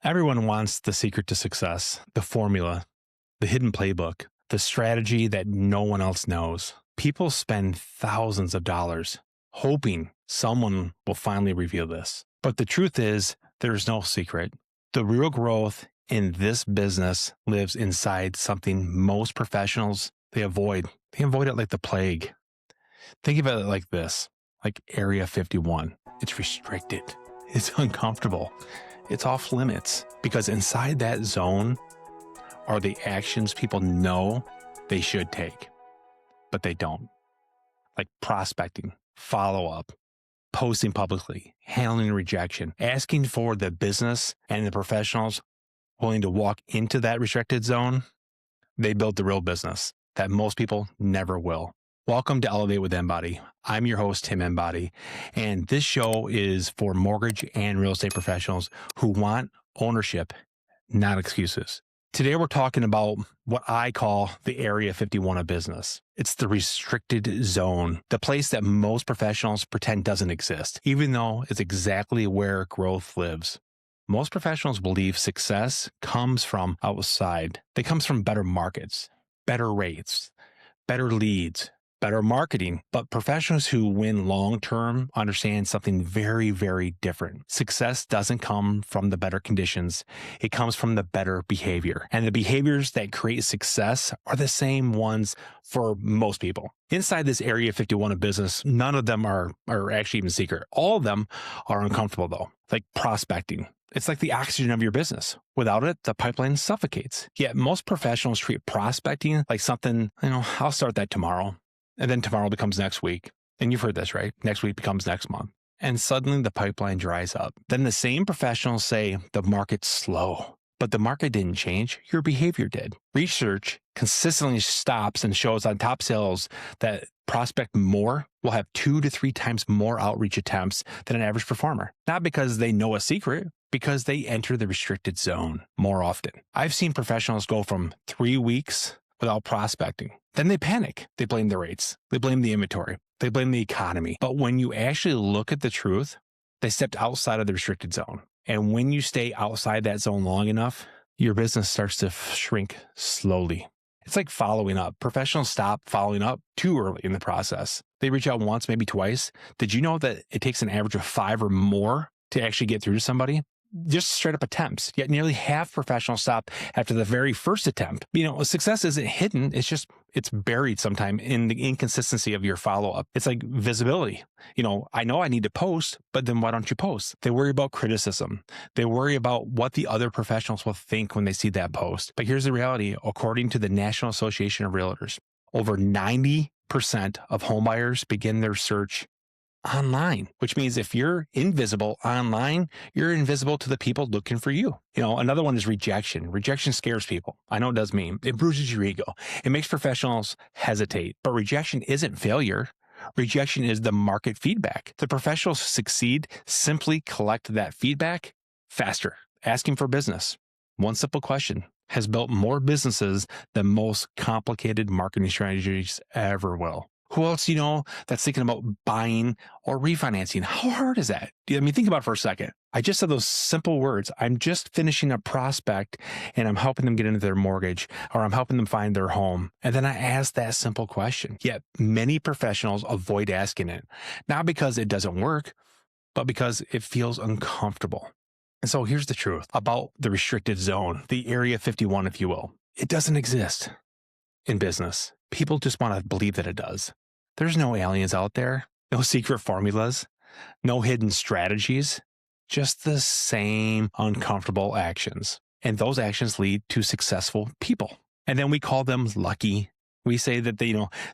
Everyone wants the secret to success, the formula, the hidden playbook, the strategy that no one else knows. People spend thousands of dollars hoping someone will finally reveal this. But the truth is, there's no secret. The real growth in this business lives inside something most professionals they avoid. They avoid it like the plague. Think of it like this, like Area 51. It's restricted. It's uncomfortable. It's off limits because inside that zone are the actions people know they should take, but they don't. Like prospecting, follow up, posting publicly, handling rejection, asking for the business and the professionals willing to walk into that restricted zone. They build the real business that most people never will. Welcome to Elevate with Enbody. I'm your host, Tim Enbody, and this show is for mortgage and real estate professionals who want ownership, not excuses. Today, we're talking about what I call the Area 51 of business. It's the restricted zone, the place that most professionals pretend doesn't exist, even though it's exactly where growth lives. Most professionals believe success comes from outside. It comes from better markets, better rates, better leads, better marketing. But professionals who win long-term understand something very, very different. Success doesn't come from the better conditions. It comes from the better behavior. And the behaviors that create success are the same ones for most people. Inside this Area 51 of business, none of them are actually even secret. All of them are uncomfortable though, like prospecting. It's like the oxygen of your business. Without it, the pipeline suffocates. Yet most professionals treat prospecting like something, I'll start that tomorrow. And then tomorrow becomes next week. And you've heard this, right? Next week becomes next month. And suddenly the pipeline dries up. Then the same professionals say the market's slow. But the market didn't change. Your behavior did. Research consistently stops and shows on top sales that prospect more will have 2 to 3 times more outreach attempts than an average performer. Not because they know a secret, because they enter the restricted zone more often. I've seen professionals go from 3 weeks without prospecting. Then they panic. They blame the rates. They blame the inventory. They blame the economy. But when you actually look at the truth, they stepped outside of the restricted zone. And when you stay outside that zone long enough, your business starts to shrink slowly. It's like following up. Professionals stop following up too early in the process. They reach out once, maybe twice. Did you know that it takes an average of 5 or more to actually get through to somebody? Just straight up attempts. Yet nearly half professionals stop after the very first attempt. Success isn't hidden. It's buried sometime in the inconsistency of your follow-up. It's like visibility. I know I need to post, but then why don't you post? They worry about criticism. They worry about what the other professionals will think when they see that post. But here's the reality. According to the National Association of Realtors, over 90% of homebuyers begin their search online, which means if you're invisible online, you're invisible to the people looking for you. Another one is rejection. Rejection scares people. I know it does me. It bruises your ego. It makes professionals hesitate. But rejection isn't failure. Rejection is the market feedback. The professionals who succeed simply collect that feedback faster, asking for business. One simple question has built more businesses than most complicated marketing strategies ever will. Who else that's thinking about buying or refinancing? How hard is that? Think about it for a second. I just said those simple words. I'm just finishing a prospect and I'm helping them get into their mortgage or I'm helping them find their home. And then I ask that simple question. Yet many professionals avoid asking it, not because it doesn't work, but because it feels uncomfortable. And so here's the truth about the restricted zone, the Area 51, if you will. It doesn't exist in business. People just want to believe that it does. There's no aliens out there, no secret formulas, no hidden strategies, just the same uncomfortable actions. And those actions lead to successful people. And then we call them lucky. We say that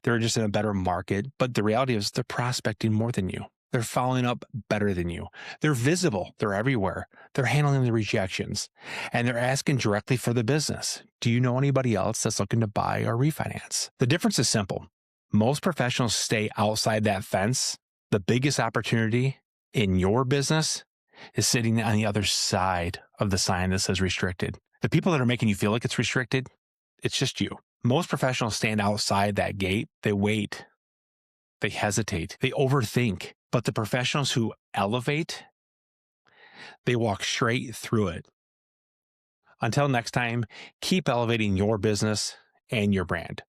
they're just in a better market, but the reality is they're prospecting more than you. They're following up better than you. They're visible. They're everywhere. They're handling the rejections and they're asking directly for the business. Do you know anybody else that's looking to buy or refinance? The difference is simple. Most professionals stay outside that fence. The biggest opportunity in your business is sitting on the other side of the sign that says restricted. The people that are making you feel like it's restricted, it's just you. Most professionals stand outside that gate. They wait. They hesitate. They overthink. But the professionals who elevate, they walk straight through it. Until next time, keep elevating your business and your brand.